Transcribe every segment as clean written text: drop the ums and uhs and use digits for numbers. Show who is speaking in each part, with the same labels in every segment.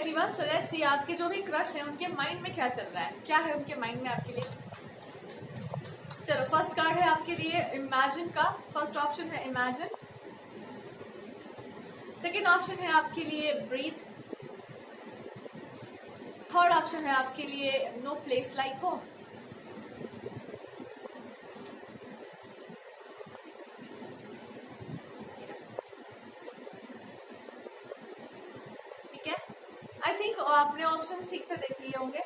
Speaker 1: Everyone, so let's see आपके जो भी क्रश है उनके माइंड में क्या चल रहा है, क्या है उनके माइंड में आपके लिए। चलो, फर्स्ट कार्ड है आपके लिए इमेजिन का। फर्स्ट ऑप्शन है इमेजिन। सेकंड ऑप्शन है आपके लिए ब्रीथ। थर्ड ऑप्शन है आपके लिए नो प्लेस लाइक होम। ठीक है, आई थिंक आपने ऑप्शंस ठीक से देख लिए होंगे।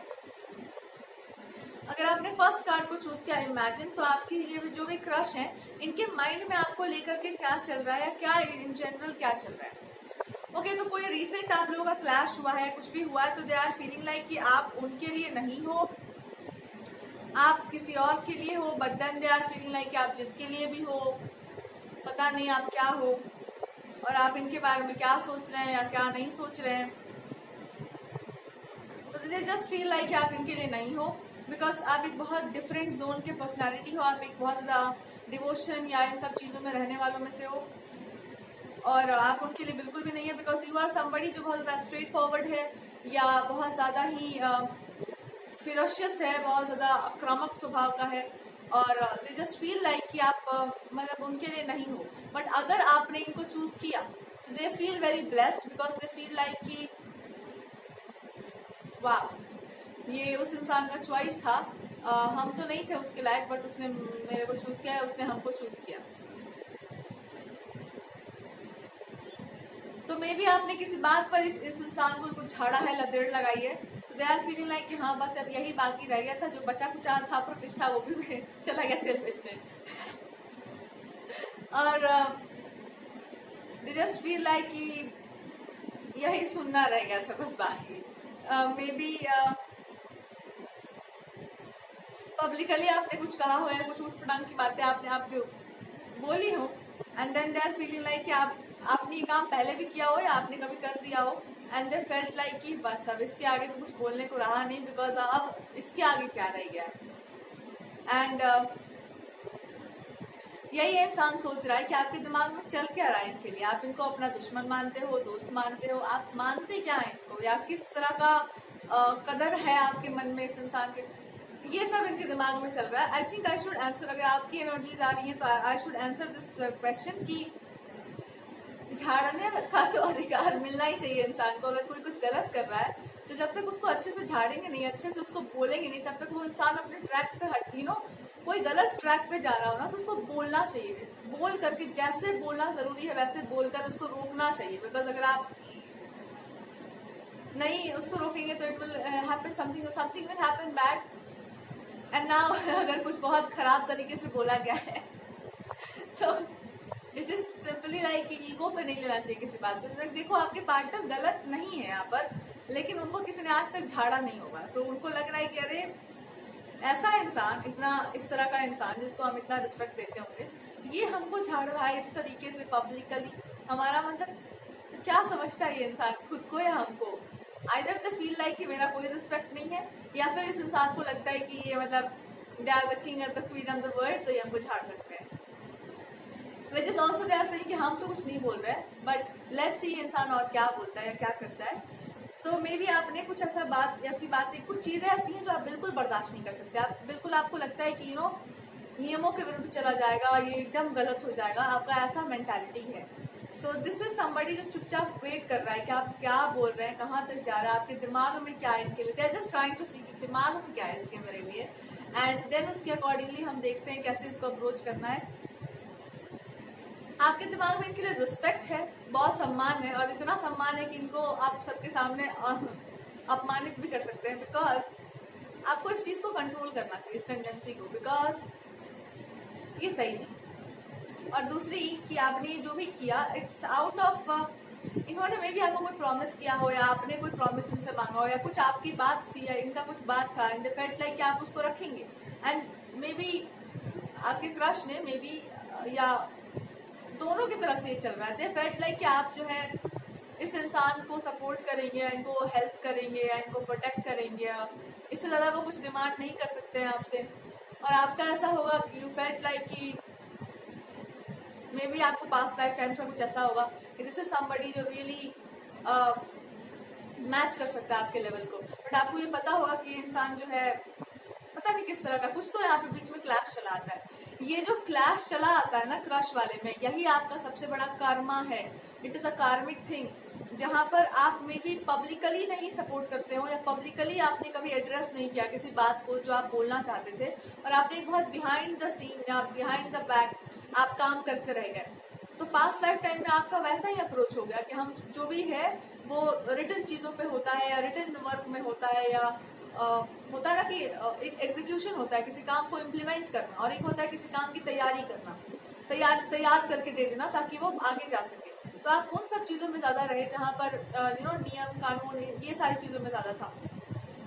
Speaker 1: अगर आपने फर्स्ट कार्ड को चूज किया इमेजिन, तो आपकी ये जो भी क्रश है इनके माइंड में आपको लेकर के क्या चल रहा है या क्या इन जनरल क्या चल रहा है। ओके, तो कोई रिसेंट आप लोगों का क्लैश हुआ है, कुछ भी हुआ है, तो दे आर फीलिंग लाइक कि आप उनके लिए नहीं हो, आप किसी और के लिए हो, but then they are feeling like कि आप जिसके लिए भी हो पता नहीं आप क्या हो और आप इनके बारे में क्या सोच रहे हैं या क्या नहीं सोच रहे हैं। तो दे जस्ट फील लाइक कि आप इनके लिए नहीं हो, बिकॉज आप एक बहुत डिफरेंट जोन के पर्सनैलिटी हो, आप एक बहुत ज़्यादा डिवोशन या इन सब चीज़ों में रहने वालों में से हो और आप उनके लिए बिल्कुल भी नहीं है, बिकॉज यू आर समबडी जो बहुत ज़्यादा स्ट्रेट फॉरवर्ड है या बहुत ज़्यादा ही फिरोशियस है, बहुत ज़्यादा आक्रामक स्वभाव का है और दे जस्ट फील लाइक कि आप मतलब उनके लिए नहीं हो। बट अगर आपने इनको चूज किया तो they feel very blessed, because they feel like कि वाह, ये उस इंसान का चॉइस था, हम तो नहीं थे उसके लायक, बट उसने मेरे को चूज किया है, उसने हमको चूज किया। तो मे बी आपने किसी बात पर इस इंसान को कुछ झाड़ा है, लतेड़ लगाई है, तो दे आर फीलिंग लाइक कि हाँ बस अब यही बाकी रह गया था, जो बचा कुचा था प्रतिष्ठा वो भी चला गया तेल बेचने और दे जस्ट फील लाइक कि यही सुनना रह गया था बस बाकी। मे बी पब्लिकली आपने कुछ कहा हो या कुछ उठ पटांग की बातें आपने आपके बोली हो and then they are feeling like कि आपने ये काम पहले भी किया हो या आपने कभी कर दिया हो एंड दे फेल्ट लाइक कि बस अब इसके आगे तो कुछ बोलने को रहा नहीं, बिकॉज अब इसके आगे क्या रह गया है। एंड यही इंसान सोच रहा है कि आपके दिमाग में चल क्या रहा है इनके लिए, आप इनको अपना दुश्मन मानते हो, दोस्त मानते हो, आप मानते क्या है इनको या किस तरह का कदर है आपके मन में इस इंसान के, ये सब इनके दिमाग में चल रहा है। I think I should answer, अगर आपकी एनर्जीज आ रही हैं तो I should answer this question कि झाड़ने का तो अधिकार मिलना ही चाहिए इंसान को। अगर कोई कुछ गलत कर रहा है तो जब तक उसको अच्छे से झाड़ेंगे नहीं, अच्छे से उसको बोलेंगे नहीं, तब तक वो इंसान अपने ट्रैक से हट, कोई गलत ट्रैक पे जा रहा हो ना तो उसको बोलना चाहिए, बोल करके, जैसे बोलना जरूरी है वैसे बोलकर उसको रोकना चाहिए, बिकॉज अगर आप नहीं उसको रोकेंगे तो it will happen something will happen bad and now अगर कुछ बहुत खराब तरीके से बोला गया है तो इट इज सिंपली लाइक कि ईगो पे नहीं लेना चाहिए किसी बात को। देखो आपके पार्टनर गलत नहीं है यहाँ पर, लेकिन उनको किसी ने आज तक झाड़ा नहीं होगा, तो उनको लग रहा है कि अरे ऐसा इंसान, इतना इस तरह का इंसान जिसको हम इतना रिस्पेक्ट देते होंगे, ये हमको झाड़ रहा है इस तरीके से पब्लिकली, हमारा मतलब क्या समझता है ये इंसान खुद को या हमको। आइदर दे फील लाइक कि मेरा कोई रिस्पेक्ट नहीं है, या फिर इस इंसान को लगता है कि ये मतलब दे आर द किंग और the queen of the world, तो ये हमको झाड़ सकते हैं। Which is also they are saying कि हम तो कुछ नहीं बोल रहे हैं, बट लेट्स सी इंसान और क्या बोलता है या क्या करता है। सो मे बी आपने कुछ ऐसी बातें, कुछ चीज़ें ऐसी हैं जो आप बिल्कुल बर्दाश्त नहीं कर सकते, आप बिल्कुल, आपको लगता है कि नियमों के विरुद्ध चला जाएगा, ये एकदम गलत हो जाएगा, आपका ऐसा मेंटालिटी है। सो दिस इज समबडी जो चुपचाप वेट कर रहा है कि आप क्या बोल रहे हैं, कहाँ तक जा रहा है, आपके दिमाग में क्या है इनके लिए, they are just trying to see कि दिमाग में क्या है इसके मेरे लिए, एंड देन उसके अकॉर्डिंगली हम देखते हैं कैसे इसको अप्रोच करना है। आपके दिमाग में इनके लिए रिस्पेक्ट है, बहुत सम्मान है, और इतना सम्मान है कि इनको आप सबके सामने अपमानित भी कर सकते हैं, बिकॉज आपको इस चीज़ को कंट्रोल करना चाहिए, इस टेंडेंसी को, बिकॉज ये सही नहीं। और दूसरी कि आपने जो भी किया इट्स आउट ऑफ, इन्होंने मे भी आपको कोई प्रॉमिस किया हो या आपने कोई प्रॉमिस इनसे मांगा हो या कुछ आपकी बात थी या इनका कुछ बात था, एंड दे फेल्ट लाइक कि आप उसको रखेंगे, एंड मे बी आपके क्रश ने मे बी या दोनों की तरफ से ये चल रहा है, दे फेल्ट लाइक कि आप जो है इस इंसान को सपोर्ट करेंगे, इनको हेल्प करेंगे या इनको प्रोटेक्ट करेंगे, इससे ज़्यादा वो कुछ डिमांड नहीं कर सकते हैं आपसे। और आपका ऐसा होगा कि यू फेल्ट लाइक कि मे बी आपको पास्ट लाइफ टाइम्स में कुछ ऐसा होगा कि दिस इज समबडी जो रियली मैच कर सकता है आपके लेवल को, बट आपको ये पता होगा कि इंसान जो है पता नहीं किस तरह का, कुछ तो यहाँ पे बीच में क्लैश चला आता है। ये जो क्लैश चला आता है ना क्रश वाले में, यही आपका सबसे बड़ा कर्मा है। इट इज अ कार्मिक थिंग, जहाँ पर आप मे बी पब्लिकली नहीं सपोर्ट करते हो, या पब्लिकली आपने कभी एड्रेस नहीं किया किसी बात को जो आप बोलना चाहते थे, और आपने बहुत बिहाइंड द सीन या बिहाइंड द बैक आप काम करते रह गए। तो पास्ट लाइफ टाइम में आपका वैसा ही अप्रोच हो गया कि हम जो भी है वो रिटन चीज़ों पे होता है, या रिटन वर्क में होता है, या होता है ना कि एक एग्जीक्यूशन होता है किसी काम को इम्प्लीमेंट करना, और एक होता है किसी काम की तैयारी करना, तैयार करके दे देना ताकि वो आगे जा सके। तो आप उन सब चीज़ों में ज़्यादा रहे जहाँ पर नियम कानून ये सारी चीज़ों में ज़्यादा था।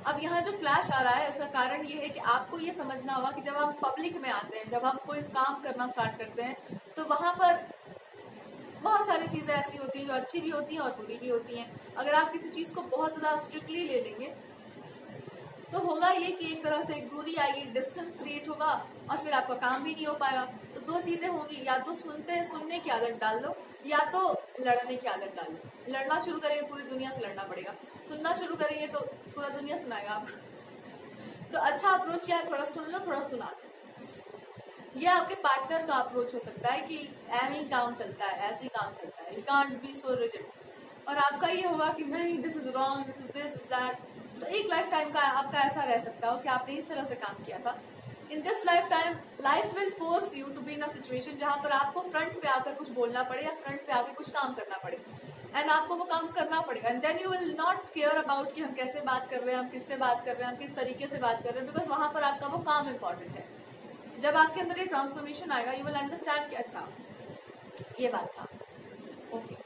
Speaker 1: अब यहाँ जो क्लैश आ रहा है इसका कारण ये है कि आपको ये समझना होगा कि जब आप पब्लिक में आते हैं, जब आप कोई काम करना स्टार्ट करते हैं, तो वहाँ पर बहुत सारी चीज़ें ऐसी होती हैं जो अच्छी भी होती हैं और बुरी भी होती हैं। अगर आप किसी चीज़ को बहुत ज़्यादा स्ट्रिक्टली ले लेंगे तो होगा ये कि एक तरह से एक दूरी आएगी, डिस्टेंस क्रिएट होगा, और फिर आपका काम भी नहीं हो पाएगा। तो दो चीज़ें होंगी, या तो सुनने की आदत डाल लो, या तो लड़ने की आदत डाल लो। लड़ना शुरू करेंगे पूरी दुनिया से लड़ना पड़ेगा, सुनना शुरू करेंगे तो पूरा दुनिया सुनाएगा आपको। तो अच्छा अप्रोच क्या है, थोड़ा सुन लो थोड़ा सुना दो। यह आपके पार्टनर का अप्रोच हो सकता है कि ऐसे ही काम चलता है, ऐसे ही काम चलता है, you can't be so rigid. और आपका ये होगा कि नहीं, this is wrong, this is that. तो एक लाइफ टाइम का आपका ऐसा रह सकता हो कि आपने इस तरह से काम किया था। In this lifetime life will force you to be in a situation जहाँ पर आपको फ्रंट पे आकर कुछ बोलना पड़े, या फ्रंट पे आकर कुछ काम करना पड़े, एंड आपको वो काम करना पड़ेगा। And then you will not care about कि हम कैसे बात कर रहे हैं, हम किससे बात कर रहे हैं, हम किस तरीके से बात कर रहे हैं, बिकॉज वहाँ पर आपका वो काम इंपॉर्टेंट है। जब आपके अंदर ये ट्रांसफॉर्मेशन आएगा, यू विल अंडरस्टैंड कि अच्छा ये बात था, okay.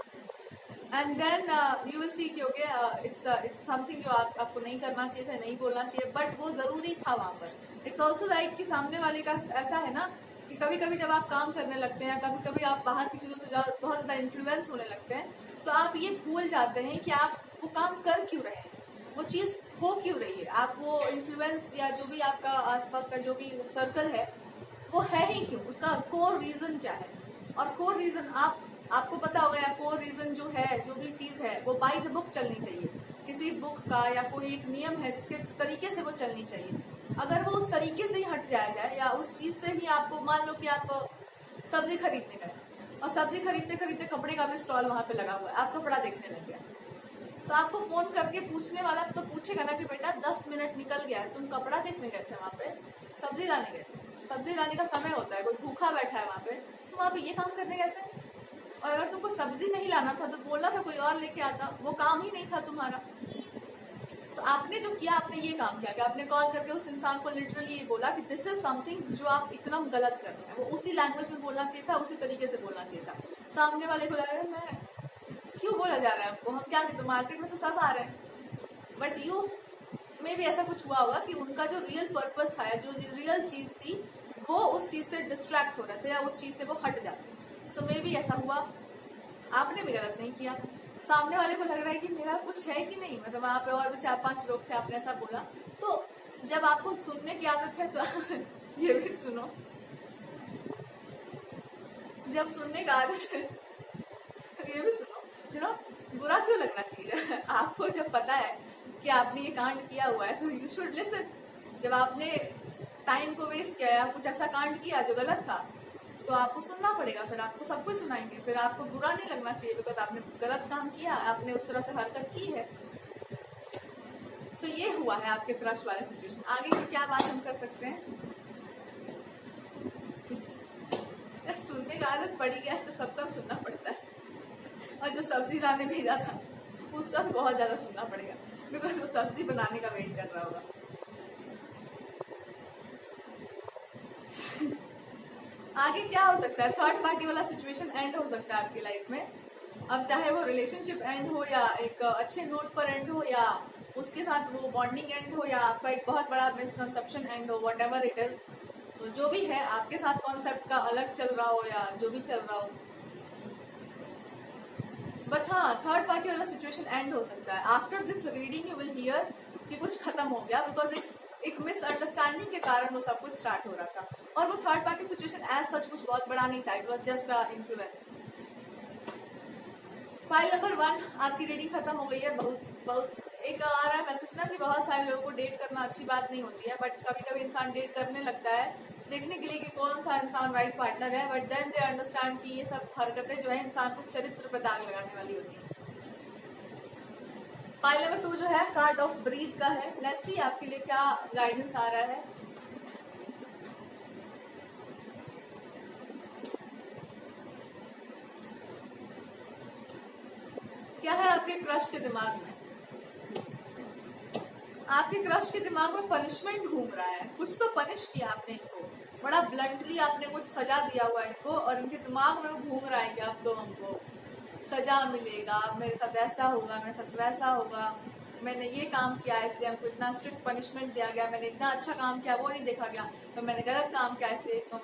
Speaker 1: And then you will see कि ओके इट्स समथिंग जो आपको नहीं करना चाहिए था, नहीं बोलना चाहिए, बट वो ज़रूरी था वहाँ पर। इट्स ऑल्सो लाइक कि सामने वाले का ऐसा है ना कि कभी कभी जब आप काम करने लगते हैं, कभी कभी आप बाहर की चीज़ों से बहुत ज़्यादा इन्फ्लुएंस होने लगते हैं, तो आप ये भूल जाते हैं कि आप वो काम कर क्यों रहे हैं, वो चीज़ हो क्यों रही है। आप वो इन्फ्लुएंस या जो भी आपका आसपास का जो भी सर्कल है वो है ही क्यों, उसका कोर रीज़न क्या है। और कोर रीज़न आपको पता होगा, या कोर रीज़न जो है, जो भी चीज़ है, वो बाय द बुक चलनी चाहिए। किसी बुक का या कोई एक नियम है जिसके तरीके से वो चलनी चाहिए। अगर वो उस तरीके से ही हट जाया जाए, या उस चीज़ से ही आपको, मान लो कि आप सब्जी खरीदने गए, और सब्जी खरीदते खरीदते कपड़े का भी स्टॉल वहाँ पे लगा हुआ है, आप कपड़ा देखने लग गया, तो आपको फ़ोन करके पूछने वाला तो पूछेगा ना कि बेटा 10 मिनट निकल गया है, तुम कपड़ा देखने गए थे वहाँ पे, सब्जी लाने गए थे, सब्जी लाने का समय होता है, कोई भूखा बैठा है वहाँ पे, तो वहाँ पे ये काम करने गए थे। और अगर तुमको सब्जी नहीं लाना था तो बोलना था, कोई और लेके आता, वो काम ही नहीं था तुम्हारा। तो आपने जो किया, आपने ये काम किया कि आपने कॉल करके उस इंसान को लिटरली ये बोला कि दिस इज समथिंग जो आप इतना गलत कर रहे हैं। वो उसी लैंग्वेज में बोलना चाहिए था, उसी तरीके से बोलना चाहिए था। सामने वाले को लगा मैं क्यों बोला जा रहा है हमको, हम क्या कहते, मार्केट में तो सब आ रहे हैं। बट यू में भी ऐसा कुछ हुआ होगा कि उनका जो रियल पर्पस था, जो रियल चीज़ थी, वो उस चीज़ से डिस्ट्रैक्ट हो रहे थे, या उस चीज़ से वो हट जाते। सो मे बी ऐसा हुआ, आपने भी गलत नहीं किया, सामने वाले को लग रहा है कि मेरा कुछ है कि नहीं, मतलब वहाँ पे और भी 4-5 लोग थे, आपने ऐसा बोला। तो जब आपको सुनने की आदत है तो ये भी सुनो, जब सुनने की आदत है तो ये भी सुनो, यू नो, बुरा क्यों लगना चाहिए आपको जब पता है कि आपने ये कांड किया हुआ है, तो यू शुड लिसन। जब आपने टाइम को वेस्ट किया है, कुछ ऐसा कांड किया जो गलत था, तो आपको सुनना पड़ेगा, फिर आपको सब कुछ सुनाएंगे, फिर आपको बुरा नहीं लगना चाहिए बिकॉज आपने गलत काम किया, आपने उस तरह से हरकत की है। तो ये हुआ है आपके क्रश वाले सिचुएशन। आगे की क्या बात हम कर सकते हैं? सुनने की आदत पड़ी गया तो सबका सुनना पड़ता है, और जो सब्जी लाने भेजा था उसका तो बहुत ज़्यादा सुनना पड़ेगा बिकॉज वो सब्जी बनाने का वेट कर रहा होगा। आगे क्या हो सकता है? थर्ड पार्टी वाला सिचुएशन एंड हो सकता है आपकी लाइफ में। अब चाहे वो रिलेशनशिप एंड हो, या एक अच्छे नोट पर एंड हो, या उसके साथ वो बॉन्डिंग एंड हो, या आपका एक बहुत बड़ा मिसकंसेप्शन एंड हो, वट एवर इट इज। तो जो भी है, आपके साथ कॉन्सेप्ट का अलग चल रहा हो या जो भी चल रहा हो, बट हाँ, थर्ड पार्टी वाला सिचुएशन एंड हो सकता है। After this reading you will hear कि कुछ खत्म हो गया, बिकॉज एक मिसअंडरस्टैंडिंग के कारण वो सब कुछ स्टार्ट हो रहा था, और वो third party situation as such कुछ बहुत बड़ा नहीं था, it was just a influence. File number 1 आपकी रीडिंग खत्म हो गई है, बहुत बहुत एक आ रहा है मैसेज ना कि बहुत सारे लोगों को डेट करना अच्छी बात नहीं होती है, बट कभी कभी इंसान डेट करने लगता है देखने के लिए कि कौन सा इंसान राइट पार्टनर है, बट देन दे अंडरस्टैंड कि ये सब हरकतें जो है इंसान को चरित्र पर दाग लगाने वाली होती है। पाइल नंबर 2 जो है कार्ड ऑफ ब्रीथ का है। लेट्स सी आपके लिए क्या गाइडेंस आ रहा है। क्या है आपके क्रश के दिमाग में? आपके क्रश के दिमाग में पनिशमेंट घूम रहा है, कुछ तो पनिश किया आपने इनको, बड़ा ब्लंटली आपने कुछ सजा दिया हुआ इनको, और इनके दिमाग में घूम रहा है कि अब तो हमको सजा मिलेगा, मेरे साथ ऐसा होगा, मेरे साथ वैसा होगा, मैंने ये काम किया इसलिए हमको इतना स्ट्रिक्ट पनिशमेंट दिया गया, मैंने इतना अच्छा काम किया वो नहीं देखा गया, तो मैंने गलत काम किया इसलिए इसको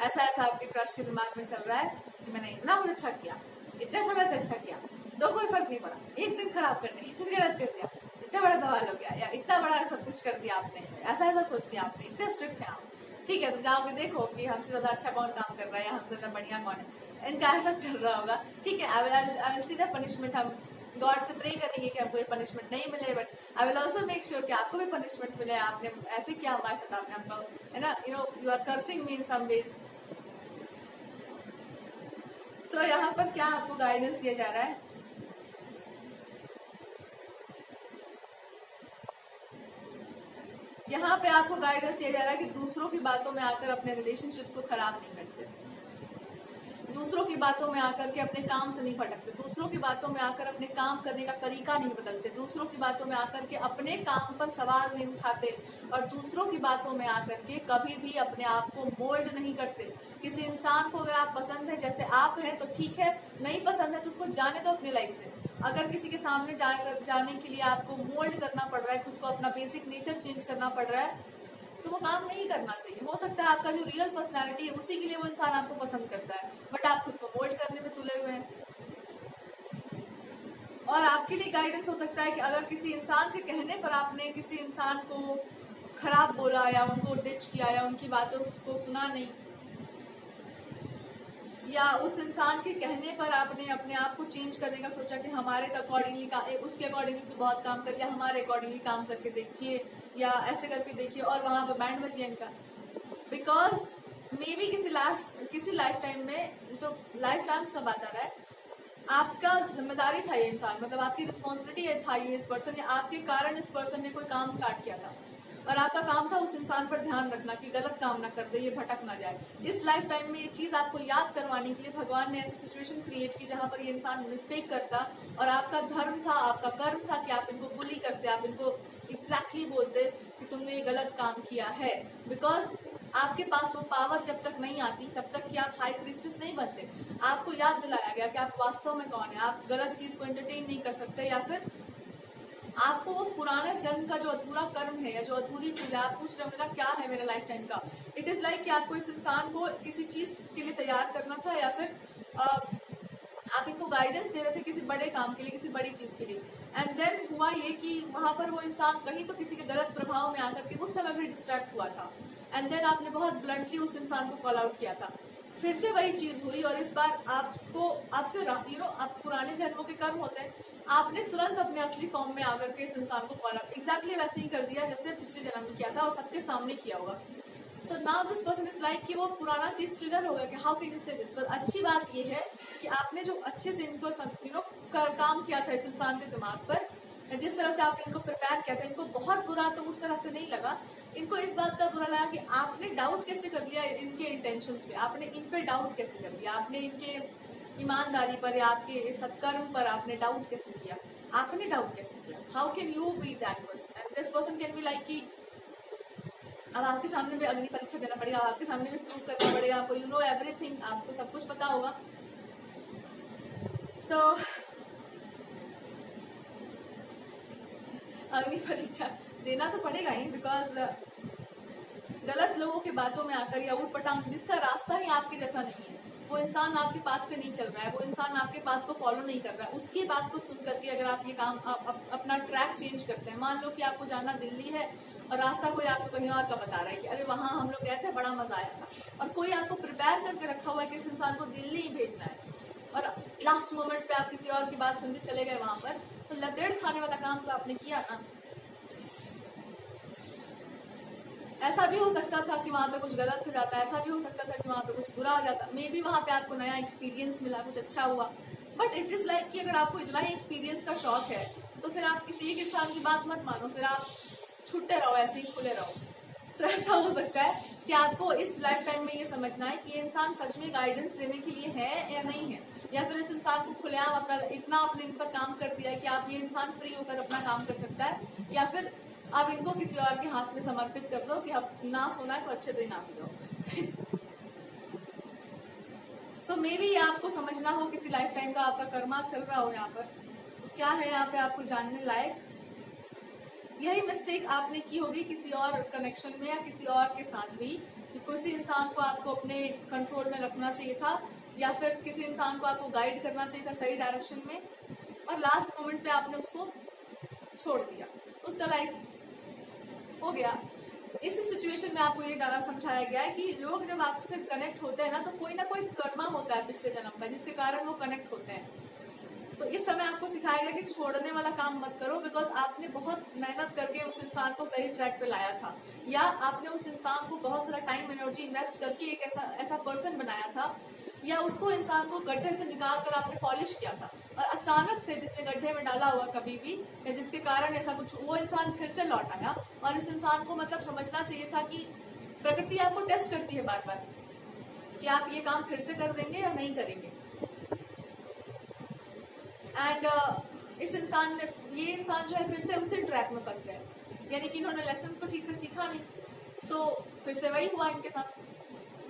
Speaker 1: ऐसा ऐसा आपके क्रश के दिमाग में चल रहा है कि मैंने इतना कुछ अच्छा किया, इतने समय से अच्छा किया, तो कोई फर्क नहीं पड़ा, एक दिन खराब करने एक दिन गलत कर दिया, इतना बड़ा बवाल हो गया, या इतना बड़ा सब कुछ कर दिया आपने, ऐसा ऐसा सोच लिया आपने, इतने स्ट्रिक्ट है आप। ठीक है, तो जाओगे देखो कि हमसे ज्यादा अच्छा कौन काम कर रहा है या हमसे ज्यादा बढ़िया कौन है, इनका ऐसा चल रहा होगा। ठीक है, I will see the punishment, हम गॉड से प्रे करेंगे कि हमको ये पनिशमेंट नहीं मिले, but I will also make sure कि आपको भी पनिशमेंट मिले। आपने ऐसे किया हमारे साथ, आपने हमको, है ना, you are cursing me in some ways. So यहाँ पर क्या आपको गाइडेंस दिया जा रहा है? यहाँ पे आपको गाइडेंस दिया जा रहा है कि दूसरों की बातों में आकर अपने रिलेशनशिप्स को खराब नहीं करते, दूसरों की बातों में आकर के अपने काम से नहीं भटकते, दूसरों की बातों में आकर अपने काम करने का तरीका नहीं बदलते, दूसरों की बातों में आकर के अपने काम पर सवाल नहीं उठाते, और दूसरों की बातों में आकर के कभी भी अपने आप को मोल्ड नहीं करते। किसी इंसान को अगर आप पसंद है जैसे आप हैं तो ठीक है, नहीं पसंद है तो उसको जाने दो अपनी लाइफ से। अगर किसी के सामने जाने के लिए आपको मोल्ड करना पड़ रहा है, खुद को अपना बेसिक नेचर चेंज करना पड़ रहा है, तो वो काम नहीं करना चाहिए। हो सकता है आपका जो रियल पर्सनालिटी है उसी के लिए वो इंसान आपको पसंद करता है, बट आप खुद को मोल्ड करने में तुले हुए हैं। और आपके लिए गाइडेंस हो सकता है कि अगर किसी इंसान के कहने पर आपने किसी इंसान को खराब बोला या उनको डिच किया या उनकी बातों को सुना नहीं, या उस इंसान के कहने पर आपने अपने आप को चेंज करने का सोचा कि हमारे अकॉर्डिंगली उसके अकॉर्डिंगली तो बहुत काम कर दिया, हमारे अकॉर्डिंगली काम करके देखिए या ऐसे करके देखिए, और वहां पर बैंड बजिए इनका। बिकॉज मे बी किसी लाइफ टाइम में, तो लाइफ टाइम्स का बात आ रहा है, आपका जिम्मेदारी था ये इंसान, मतलब आपकी रिस्पॉन्सिबिलिटी था ये पर्सन, या आपके कारण इस पर्सन ने कोई काम स्टार्ट किया था, और आपका काम था उस इंसान पर ध्यान रखना कि गलत काम ना कर दे, ये भटक ना जाए। इस लाइफ टाइम में ये चीज आपको याद करवाने के लिए भगवान ने ऐसी सिचुएशन क्रिएट की जहां पर ये इंसान मिस्टेक करता, और आपका धर्म था, आपका कर्म था कि आप इनको बुली करते, आप इनको एग्जैक्टली बोलते कि तुमने ये गलत काम किया है। बिकॉज आपके पास वो पावर जब तक नहीं आती तब तक कि आप हाई प्रीस्टेस नहीं बनते। आपको याद दिलाया गया कि आप वास्तव में कौन है, आप गलत चीज को एंटरटेन नहीं कर सकते, या फिर आपको वो पुराने जन्म का जो अधूरा कर्म है या जो अधूरी चीज है, आप पूछ रहे होंगे ना क्या है मेरा लाइफ टाइम का। इट इज लाइक कि आपको इस इंसान को किसी चीज के लिए तैयार करना था, या फिर आप इनको गाइडेंस दे रहे थे किसी बड़े काम के लिए, किसी बड़ी चीज के लिए, एंड देन हुआ ये कि वहां पर वो इंसान कहीं तो किसी के गलत प्रभाव में आकर के उस समय भी डिस्ट्रैक्ट हुआ था, एंड देन आपने बहुत ब्लंटली उस इंसान को कॉल आउट किया था। फिर से वही चीज हुई, और इस बार आपसे आप पुराने जन्मों के कर्म होते हैं, आपने तुरंत अपने असली फॉर्म में आकर के इस इंसान को कॉल आउट एग्जैक्टली वैसे ही कर दिया जैसे पिछले जन्म में किया था, और सबके सामने किया होगा। So now this person is like कि वो पुराना चीज ट्रिगर हो गया कि हाउ कैन यू से दिस। पर अच्छी बात ये है कि आपने जो अच्छे से इनको काम किया था इस इंसान के दिमाग पर, जिस तरह से आपने इनको प्रिपेयर किया था, इनको बहुत बुरा तो उस तरह से नहीं लगा, इनको इस बात का बुरा लगा कि आपने डाउट कैसे कर दिया इनके इंटेंशंस पे, आपने इन पे डाउट कैसे कर दिया, आपने इनके ईमानदारी पर या आपके सत्कर्म पर आपने डाउट कैसे किया, आपने डाउट कैसे किया। How can you be that person, and this person can be like कि अब आपके सामने भी अग्नि परीक्षा देना पड़ेगा, आपके सामने भी प्रूव करना पड़ेगा आपको, यू नो एवरीथिंग, आपको सब कुछ पता होगा। सो अग्नि परीक्षा देना तो पड़ेगा ही, बिकॉज गलत लोगों के बातों में आकर या उठपटांग, जिसका रास्ता ही आपके जैसा नहीं है, वो इंसान आपके पाथ पे नहीं चल रहा है, वो इंसान आपके पाथ को फॉलो नहीं कर रहा है, उसकी बात को सुन करके अगर आप ये काम अपना ट्रैक चेंज करते हैं, मान लो कि आपको जाना दिल्ली है और रास्ता कोई आपको कहीं और का बता रहा है कि अरे वहाँ हम लोग गए थे बड़ा मजा आया था, और कोई आपको प्रिपेयर करके रखा हुआ है कि इस इंसान को दिल्ली ही भेजना है, और लास्ट मोमेंट पे आप किसी और की बात सुनते चले गए वहां पर, तो लतेड़ खाने वाला काम तो आपने किया ना। ऐसा भी हो सकता था कि वहां पे कुछ गलत हो जाता, ऐसा भी हो सकता था कि वहां पे कुछ बुरा हो जाता, मे बी वहां पे आपको नया एक्सपीरियंस मिला, कुछ अच्छा हुआ। बट इट इज लाइक कि अगर आपको इतना ही एक्सपीरियंस का शौक है तो फिर आप किसी एक इंसान की बात मत मानो, फिर आप छुट्टे रहो, ऐसे ही खुले रहो। सो ऐसा हो सकता है कि आपको इस लाइफ टाइम में ये समझना है कि ये इंसान सच में गाइडेंस देने के लिए है या नहीं है, या फिर इस इंसान को खुलेआम अपना इतना अपने इन पर काम कर दिया है कि आप ये इंसान फ्री होकर अपना काम कर सकता है, या फिर आप इनको किसी और के हाथ में समर्पित कर दो कि अब ना सोना है तो अच्छे से ही ना सो जाओ। सो मे बी आपको समझना हो किसी लाइफ टाइम का आपका कर्मा चल रहा हो यहाँ पर, तो क्या है यहाँ पे आपको जानने लायक। यही मिस्टेक आपने की होगी किसी और कनेक्शन में या किसी और के साथ भी, कि किसी इंसान को आपको अपने कंट्रोल में रखना चाहिए था, या फिर किसी इंसान को आपको गाइड करना चाहिए था सही डायरेक्शन में, और लास्ट मोमेंट पे आपने उसको छोड़ दिया, उसका लाइफ हो गया। इसी सिचुएशन में आपको ये डाला समझाया गया है कि लोग जब आपसे कनेक्ट होते हैं ना, तो कोई ना कोई कर्मा होता है पिछले जन्म का जिसके कारण वो कनेक्ट होते हैं। तो इस समय आपको सिखाया गया कि छोड़ने वाला काम मत करो, बिकॉज आपने बहुत मेहनत करके उस इंसान को सही ट्रैक पे लाया था, या आपने उस इंसान को बहुत सारा टाइम एनर्जी इन्वेस्ट करके एक ऐसा पर्सन बनाया था, या उसको इंसान को गड्ढे से निकाल कर आपने पॉलिश किया था, और अचानक से जिसने गड्ढे में डाला हुआ कभी भी, या जिसके कारण ऐसा कुछ, वो इंसान फिर से लौट आया। और इस इंसान को मतलब समझना चाहिए था कि प्रकृति आपको टेस्ट करती है बार बार कि आप ये काम फिर से कर देंगे या नहीं करेंगे। एंड इस इंसान ने, ये इंसान जो है फिर से उसी ट्रैक में फंस गए, यानी कि इन्होंने लेसन को ठीक से सीखा नहीं, सो फिर से वही हुआ इनके साथ।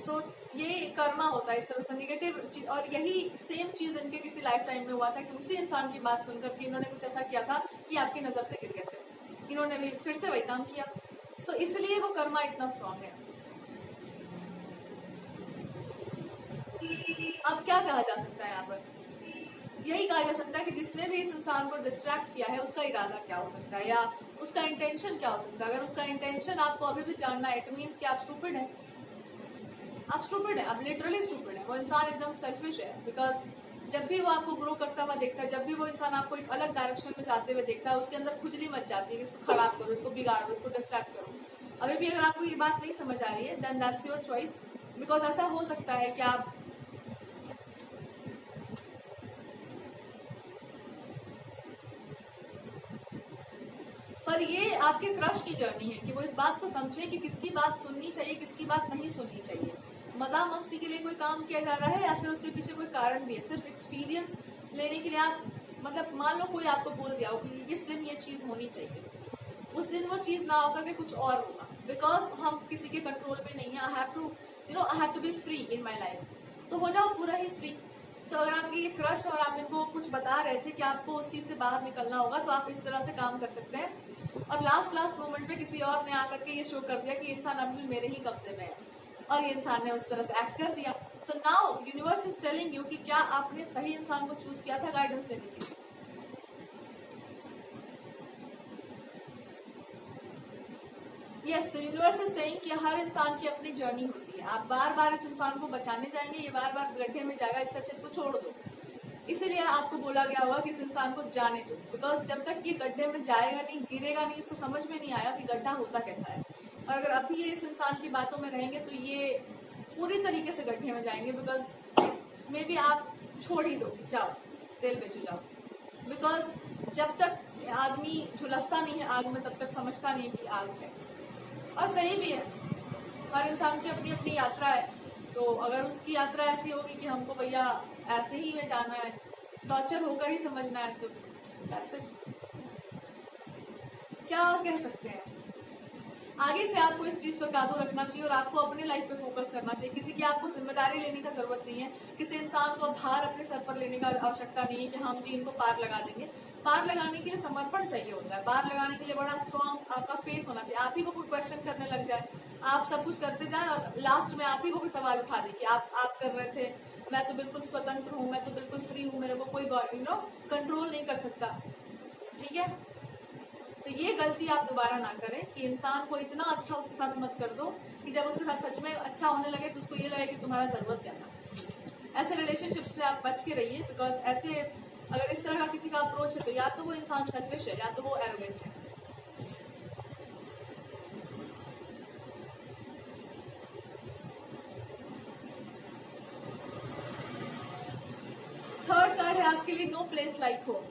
Speaker 1: सो ये कर्मा होता है इस तरह से निगेटिव चीज, और यही सेम चीज इनके किसी लाइफ टाइम में हुआ था कि उसी इंसान की बात सुनकर के इन्होंने कुछ ऐसा किया था कि आपकी नजर से गिर गए थे, इन्होंने भी फिर से वही काम किया। सो इसलिए वो कर्मा इतना स्ट्रांग है। अब क्या कहा जा सकता है यहाँ पर, यही कहा जा सकता है कि जिसने भी इस इंसान को डिस्ट्रैक्ट किया है उसका इरादा क्या हो सकता है, या उसका इंटेंशन क्या हो सकता है। अगर उसका इंटेंशन आपको अभी भी जानना है, इट मीन्स कि आप स्टूपिड है, आप स्टूपिड है, आप लिटरली स्टूपिड है। वो इंसान एकदम सेल्फिश है, बिकॉज जब भी वो आपको ग्रो करता हुआ देखता है, जब भी वो इंसान आपको एक अलग डायरेक्शन में जाते हुए देखता है, उसके अंदर खुजली मच जाती है कि इसको खराब करो, इसको बिगाड़ दो, इसको डिस्ट्रैक्ट करो। अभी भी अगर आपको ये बात नहीं समझ आ रही है, then that's your choice, because ऐसा हो सकता है कि आप पर ये आपके क्रश की जर्नी है कि वो इस बात को समझे कि किसकी बात सुननी चाहिए, किसकी बात नहीं सुननी चाहिए। मजा मस्ती के लिए कोई काम किया जा रहा है, या फिर उसके पीछे कोई कारण भी है, सिर्फ एक्सपीरियंस लेने के लिए आप, मतलब मान लो कोई आपको बोल दिया हो कि इस दिन ये चीज होनी चाहिए, उस दिन वो चीज ना होकर के कुछ और होगा, बिकॉज हम किसी के कंट्रोल में नहीं है। I have to be free in my life, तो हो जाओ पूरा ही फ्री। तो अगर आपकी ये क्रश और आप इनको कुछ बता रहे थे कि आपको उस चीज से बाहर निकलना होगा, तो आप इस तरह से काम कर सकते हैं। और लास्ट मोमेंट पे किसी और ने आकर के ये शो कर दिया कि इंसान अभी भी मेरे ही कब्जे में है, और ये इंसान ने उस तरह से एक्ट कर दिया। तो now universe is telling you कि क्या आपने सही इंसान को चूज किया था गाइडेंस देने के लिए। यस, तो यूनिवर्स इज सेइंग कि हर इंसान की अपनी जर्नी होती है। आप बार बार इस इंसान को बचाने जाएंगे, ये बार बार गड्ढे में जाएगा, इससे अच्छा इसको छोड़ दो। इसीलिए आपको बोला गया होगा कि इस इंसान को जाने दो, बिकॉज जब तक ये गड्ढे में जाएगा नहीं, गिरेगा नहीं, इसको समझ में नहीं आया कि गड्ढा होता कैसा है। और अगर अभी ये इस इंसान की बातों में रहेंगे तो ये पूरी तरीके से गड्ढे में जाएंगे, बिकॉज मे बी आप छोड़ ही दो, जाओ तेल बेचो जाओ। बिकॉज जब तक आदमी झुलसता नहीं है आग में, तब तक समझता नहीं है कि आग है। और सही भी है, हर इंसान की अपनी अपनी यात्रा है। तो अगर उसकी यात्रा ऐसी होगी कि हमको भैया ऐसे ही में जाना है, टॉर्चर होकर ही समझना है, तो that's it। क्या और कह सकते हैं। आगे से आपको इस चीज पर काबू रखना चाहिए और आपको अपने लाइफ पे फोकस करना चाहिए। किसी की आपको जिम्मेदारी लेने का जरूरत नहीं है, किसी इंसान को भार अपने सर पर लेने का आवश्यकता नहीं है कि हम जी इनको पार लगा देंगे। पार लगाने के लिए समर्पण चाहिए होता है, पार लगाने के लिए बड़ा स्ट्रॉन्ग आपका फेथ होना चाहिए। आप ही को कोई क्वेश्चन करने लग जाए, आप सब कुछ करते जाए और लास्ट में आप ही को कोई सवाल उठा दे कि आप कर रहे थे, मैं तो बिल्कुल स्वतंत्र हूँ, मैं तो बिल्कुल फ्री हूँ, मेरे को कोई कंट्रोल नहीं कर सकता। ठीक है, तो ये गलती आप दोबारा ना करें कि इंसान को इतना अच्छा उसके साथ मत कर दो कि जब उसके साथ सच में अच्छा होने लगे तो उसको ये लगे कि तुम्हारा जरूरत क्या था। ऐसे रिलेशनशिप्स से आप बच के रहिए, बिकॉज ऐसे अगर इस तरह का किसी का अप्रोच है तो या तो वो इंसान सेल्फिश है या तो वो एरोगेंट है। थर्ड कार्ड है आपके लिए, no place like home.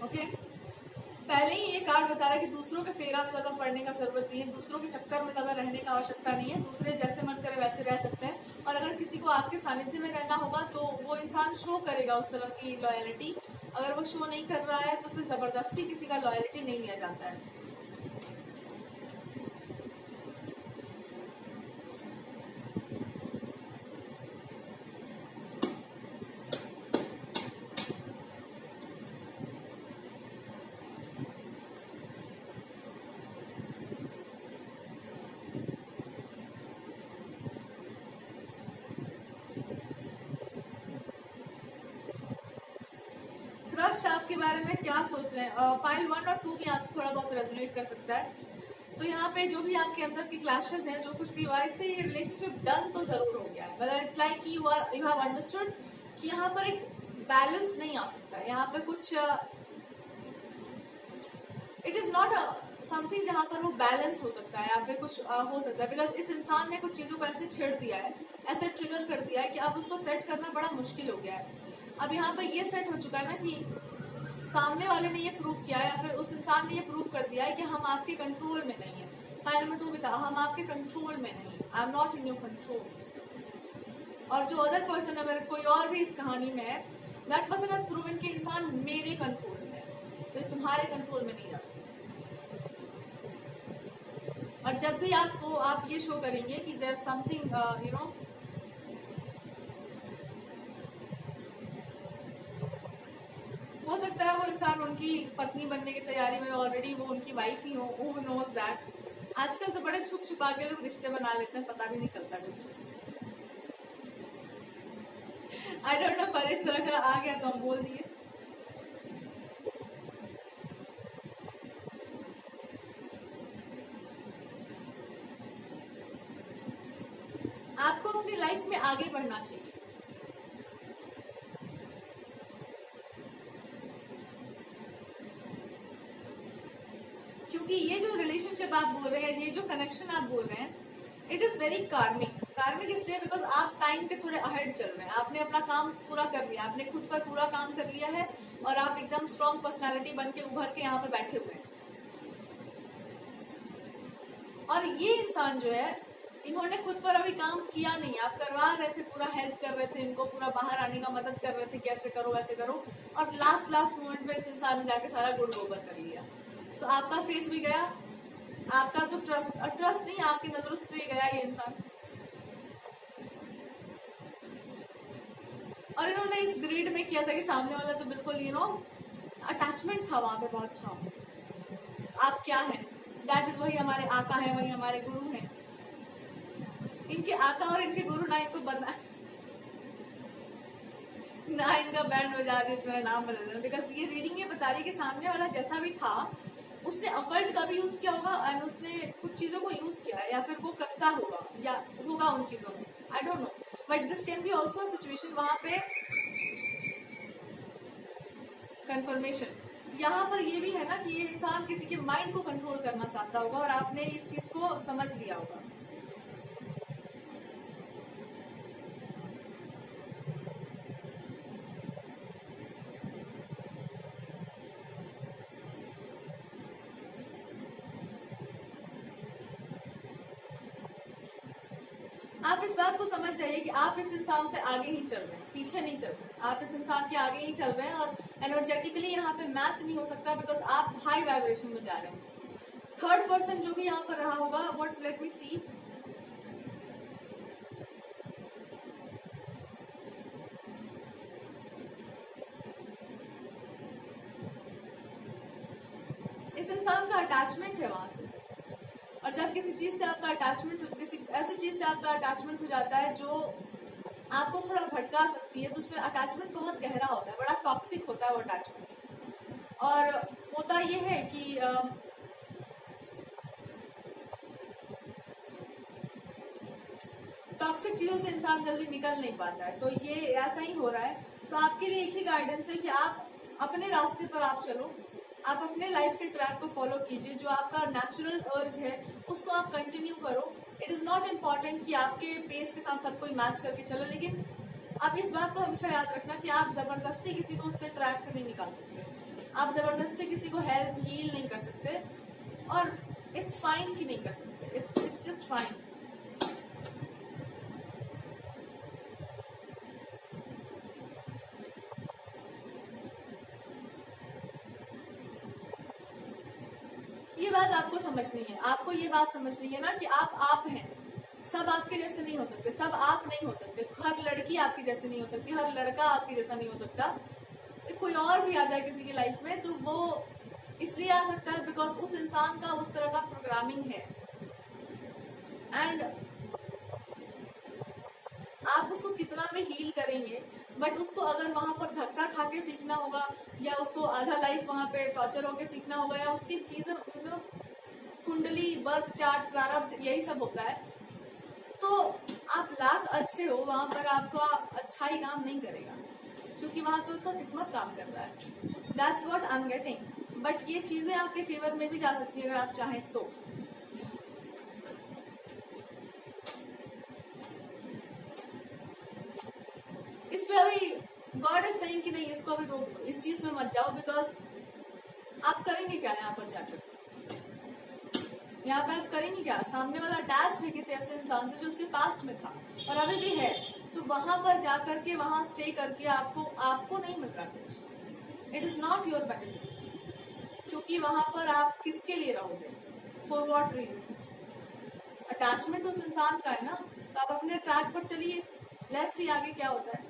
Speaker 1: Okay, पहले ही ये कार्ड बता रहा है कि दूसरों के फेरा में ज्यादा पड़ने का जरूरत नहीं है, दूसरों के चक्कर में ज्यादा रहने का आवश्यकता नहीं है, दूसरे जैसे मन करे वैसे रह सकते हैं। और अगर किसी को आपके सानिध्य में रहना होगा तो वो इंसान शो करेगा उस तरह की लॉयलिटी। अगर वो शो नहीं कर रहा है तो फिर जबरदस्ती किसी का लॉयलिटी नहीं लिया जाता है। क्रश आपके बारे में क्या सोच रहे हैं? पाइल 1 और 2 भी आपसे थोड़ा बहुत रेजोनेट कर सकता है। तो यहाँ पे जो भी आपके अंदर की क्लैशेस हैं, जो कुछ भी हुआ, इससे ये रिलेशनशिप डन तो जरूर हो गया है। मतलब it's like you have understood कि यहाँ पर एक बैलेंस नहीं आ सकता। यहाँ पे कुछ इट इज नॉट समथिंग जहाँ पर वो बैलेंस हो सकता है या फिर कुछ हो सकता है, बिकॉज इस इंसान ने कुछ चीजों को ऐसे छेड़ दिया है, ऐसे ट्रिगर कर दिया है कि अब उसको सेट करना बड़ा मुश्किल हो गया है। अब यहाँ पर ये सेट हो चुका है ना कि सामने वाले ने ये प्रूव किया है या फिर उस इंसान ने ये प्रूव कर दिया है कि हम आपके कंट्रोल में नहीं है। फाइल नंबर 2 भी था, हम आपके कंट्रोल में नहीं, I am not in your control. और जो अदर पर्सन अगर कोई और भी इस कहानी में है, दैट पर्सन हैज प्रूवन कि इंसान मेरे कंट्रोल में है, तो तुम्हारे कंट्रोल में नहीं जा सकता। और जब भी आप ये शो करेंगे कि देयर समथिंग यू नो, हो सकता है वो इंसान उनकी पत्नी बनने की तैयारी में, ऑलरेडी वो उनकी वाइफ ही हो, हू नोज दैट। आजकल तो बड़े छुप छुपा के लोग रिश्ते बना लेते हैं, पता भी नहीं चलता कुछ। आई डोंट नो, पर इस तरह का आ गया तो हम बोल दिए। आपको अपनी लाइफ में आगे बढ़ना चाहिए, क्योंकि ये जो रिलेशनशिप आप बोल रहे हैं, ये जो कनेक्शन आप बोल रहे हैं, इट इज वेरी कार्मिक। कार्मिक इसलिए बिकॉज आप टाइम के थोड़े अहेड चल रहे हैं, आपने अपना काम पूरा कर लिया, आपने खुद पर पूरा काम कर लिया है और आप एकदम स्ट्रॉन्ग पर्सनालिटी बन के उभर के यहाँ पे बैठे हुए हैं। और ये इंसान जो है, इन्होंने खुद पर अभी काम किया नहीं, आप करवा रहे थे, पूरा हेल्प कर रहे थे इनको, पूरा बाहर आने का मदद कर रहे थे, कैसे करो वैसे करो, और लास्ट मोमेंट में इस इंसान ने जाके सारा गुड़ गोबर कर लिया। तो आपका फेथ भी गया, आपका तो ट्रस्ट नहीं, आपकी नजरों से तो ये गया ये इंसान। और इन्होंने इस ग्रीड में किया था कि सामने वाला तो बिल्कुल यू नो अटैचमेंट था वहां पे बहुत स्ट्रॉन्ग। आप क्या हैं? दैट इज वही हमारे आका है, वही हमारे गुरु हैं। इनके आका और इनके गुरु ना इनको बना ना इनका बैंड बजा रही है, मेरा नाम बदल देना, बिकॉज ये रीडिंग ये बता रही है कि सामने वाला जैसा भी था उसने अकल्ट का भी यूज किया होगा एंड उसने कुछ चीजों को यूज किया है या फिर वो करता होगा या होगा उन चीजों में, I don't know, but this can be also situation वहां पे कंफर्मेशन। यहाँ पर ये भी है ना कि ये इंसान किसी के माइंड को कंट्रोल करना चाहता होगा और आपने इस चीज को समझ लिया होगा। आप इस बात को समझ जाइए कि आप इस इंसान से आगे ही चल रहे हैं, पीछे नहीं चल रहे, आप इस इंसान के आगे ही चल रहे हैं और एनर्जेटिकली यहाँ पे मैच नहीं हो सकता बिकॉज आप हाई वाइब्रेशन में जा रहे हैं। थर्ड पर्सन जो भी यहाँ पर रहा होगा, व्हाट, लेट मी सी, इस इंसान का अटैचमेंट है वहां से। और जब किसी चीज से आपका अटैचमेंट, किसी ऐसी चीज से आपका अटैचमेंट हो जाता है जो आपको थोड़ा भटका सकती है, तो उसमें अटैचमेंट बहुत गहरा होता है, बड़ा टॉक्सिक होता है वो अटैचमेंट। और होता ये है कि टॉक्सिक चीजों से इंसान जल्दी निकल नहीं पाता है। तो ये ऐसा ही हो रहा है तो आपके लिए एक ही गाइडेंस है कि आप अपने रास्ते पर आप चलो, आप अपने लाइफ के ट्रैक को फॉलो कीजिए, जो आपका नेचुरल अर्ज है उसको आप कंटिन्यू करो। इट इज़ नॉट इम्पॉर्टेंट कि आपके पेस के साथ सब कोई मैच करके चलो, लेकिन आप इस बात को हमेशा याद रखना कि आप ज़बरदस्ती किसी को उसके ट्रैक से नहीं निकाल सकते, आप ज़बरदस्ती किसी को हेल्प हील नहीं कर सकते, और इट्स फाइन कि नहीं कर सकते, इट्स जस्ट फाइन। ये बात आपको समझनी है, आपको ये बात समझनी है ना कि आप हैं, सब आपके जैसे नहीं हो सकते, सब आप नहीं हो सकते, हर लड़की आपकी जैसे नहीं हो सकती, हर लड़का आपकी जैसा नहीं हो सकता। कोई और भी आ जाए किसी की लाइफ में तो वो इसलिए आ सकता है बिकॉज उस इंसान का उस तरह का प्रोग्रामिंग है, एंड आप उसको कितना भी हील करेंगे बट उसको अगर वहां पर धक्का खा के सीखना होगा, या उसको आधा लाइफ वहां पे टॉर्चर होके सीखना होगा, या उसकी चीजें कुंडली बर्थ चार्ट प्रारब्ध यही सब होता है, तो आप लाख अच्छे हो वहां पर आपका अच्छा ही काम नहीं करेगा, क्योंकि वहां पे उसका किस्मत काम कर रहा है। That's what I am getting. But ये चीजें आपके फेवर में भी जा सकती है अगर आप चाहें तो। इस पे अभी गॉड इज सेइंग कि नहीं इसको अभी रोक दो, इस चीज में मत जाओ, बिकॉज आप करेंगे क्या यहाँ पर जाकर, यहाँ पे आप करेंगे क्या, सामने वाला अटैच्ड है किसी ऐसे इंसान से जो उसके पास्ट में था और अभी भी है, तो वहां पर जाकर के वहां स्टे करके आपको नहीं मिल रहा कुछ, it is not your benefit, क्योंकि वहां पर आप किसके लिए रहोगे, फॉर व्हाट रीजंस, अटैचमेंट उस इंसान का है ना, तो आप अपने ट्रैक पर चलिए, लेट्स सी आगे क्या होता है।